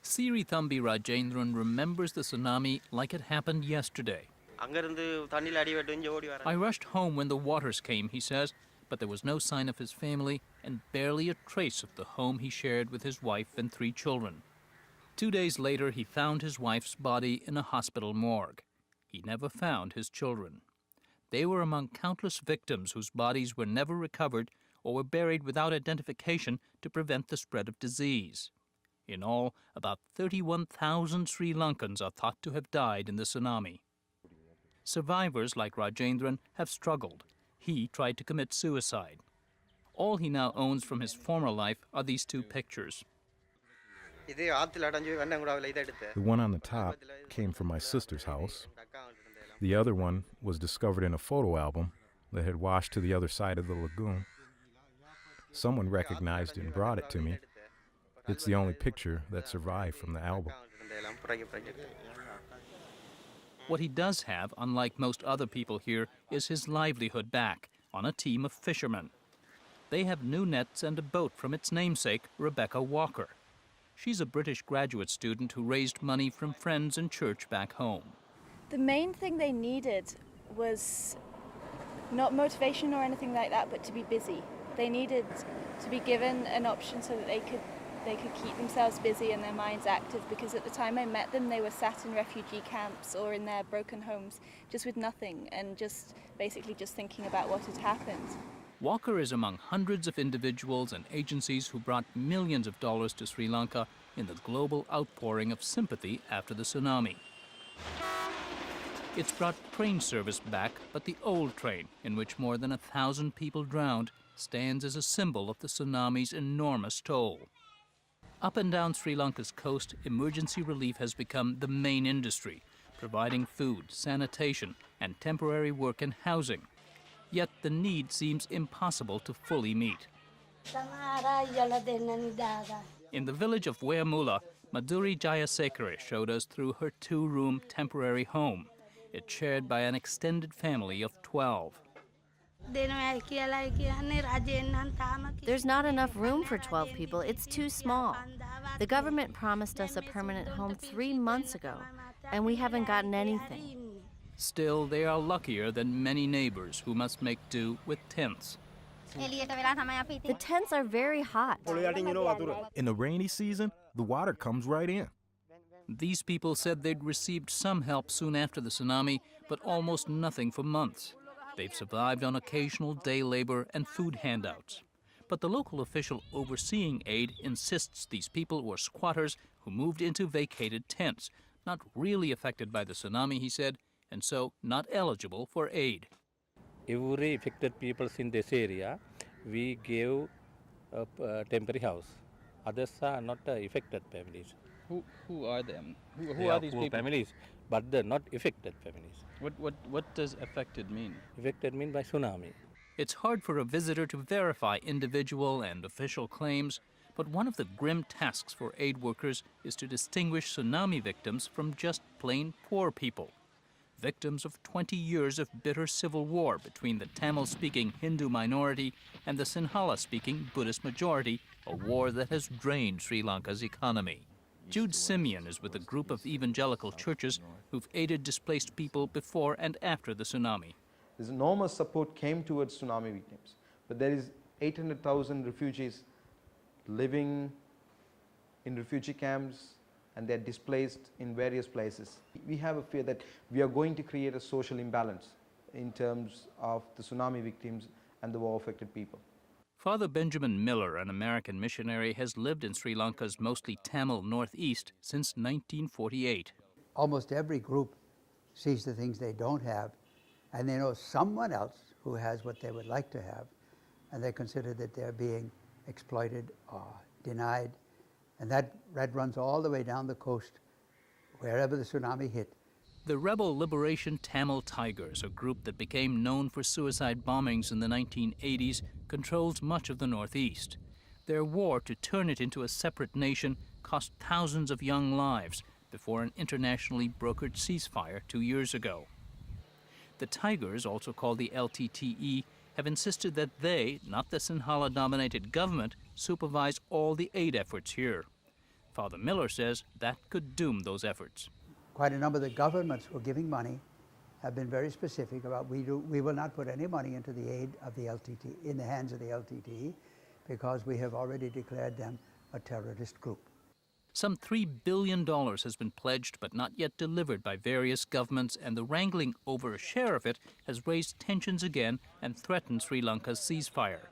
Siri Thambi Rajendran remembers the tsunami like it happened yesterday. I rushed home when the waters came, he says, but there was no sign of his family and barely a trace of the home he shared with his wife and 3 children. 2 days later, he found his wife's body in a hospital morgue. He never found his children. They were among countless victims whose bodies were never recovered or were buried without identification to prevent the spread of disease. In all, about 31,000 Sri Lankans are thought to have died in the tsunami. Survivors like Rajendran have struggled. He tried to commit suicide. All he now owns from his former life are these 2 pictures. The one on the top came from my sister's house. The other one was discovered in a photo album that had washed to the other side of the lagoon. Someone recognized it and brought it to me. It's the only picture that survived from the album. What he does have, unlike most other people here, is his livelihood back on a team of fishermen. They have new nets and a boat from its namesake, Rebecca Walker. She's a British graduate student who raised money from friends and church back home. The main thing they needed was not motivation or anything like that, but to be busy. They needed to be given an option so that they could keep themselves busy and their minds active, because at the time I met them, they were sat in refugee camps or in their broken homes just with nothing and basically just thinking about what had happened. Walker is among hundreds of individuals and agencies who brought millions of dollars to Sri Lanka in the global outpouring of sympathy after the tsunami. It's brought train service back, but the old train, in which more than 1,000 people drowned, stands as a symbol of the tsunami's enormous toll. Up and down Sri Lanka's coast, emergency relief has become the main industry, providing food, sanitation, and temporary work and housing. Yet the need seems impossible to fully meet. In the village of Weamula, Madhuri Jayasekare showed us through her 2-room temporary home. It's shared by an extended family of 12. There's not enough room for 12 people. It's too small. The government promised us a permanent home 3 months ago, and we haven't gotten anything. Still, they are luckier than many neighbors who must make do with tents. The tents are very hot. In the rainy season, the water comes right in. These people said they'd received some help soon after the tsunami, but almost nothing for months. They've survived on occasional day labor and food handouts. But the local official overseeing aid insists these people were squatters who moved into vacated tents, not really affected by the tsunami, he said, and so not eligible for aid. Every affected people in this area, we gave a temporary house. Others are not affected families. Who are them? Who are these people? Families, but they're not affected families. What does affected mean? Affected mean by tsunami. It's hard for a visitor to verify individual and official claims, but one of the grim tasks for aid workers is to distinguish tsunami victims from just plain poor people. Victims of 20 years of bitter civil war between the Tamil-speaking Hindu minority and the Sinhala-speaking Buddhist majority, a war that has drained Sri Lanka's economy. Jude Simeon is with a group of evangelical churches who've aided displaced people before and after the tsunami. There's enormous support came towards tsunami victims, but there is 800,000 refugees living in refugee camps, and they're displaced in various places. We have a fear that we are going to create a social imbalance in terms of the tsunami victims and the war-affected people. Father Benjamin Miller, an American missionary, has lived in Sri Lanka's mostly Tamil northeast since 1948. Almost every group sees the things they don't have, and they know someone else who has what they would like to have, and they consider that they're being exploited or denied. And that runs all the way down the coast, wherever the tsunami hit. The rebel Liberation Tamil Tigers, a group that became known for suicide bombings in the 1980s, controls much of the Northeast. Their war to turn it into a separate nation cost thousands of young lives before an internationally brokered ceasefire 2 years ago. The Tigers, also called the LTTE, have insisted that they, not the Sinhala-dominated government, supervise all the aid efforts here. Father Miller says that could doom those efforts. Quite a number of the governments who are giving money have been very specific about we will not put any money into the aid of the LTT, in the hands of the LTT, because we have already declared them a terrorist group. Some $3 billion has been pledged but not yet delivered by various governments, and the wrangling over a share of it has raised tensions again and threatened Sri Lanka's ceasefire.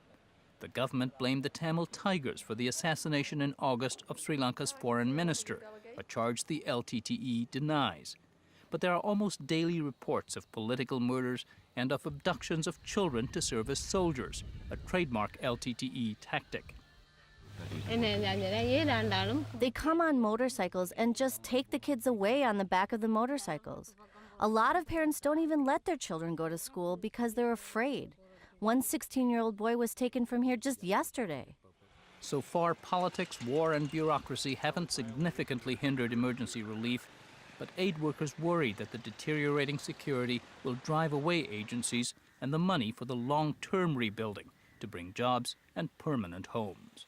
The government blamed the Tamil Tigers for the assassination in August of Sri Lanka's foreign minister, a charge the LTTE denies. But there are almost daily reports of political murders and of abductions of children to serve as soldiers, a trademark LTTE tactic. They come on motorcycles and just take the kids away on the back of the motorcycles. A lot of parents don't even let their children go to school because they're afraid. One 16-year-old boy was taken from here just yesterday. So far, politics, war, and bureaucracy haven't significantly hindered emergency relief, but aid workers worry that the deteriorating security will drive away agencies and the money for the long-term rebuilding to bring jobs and permanent homes.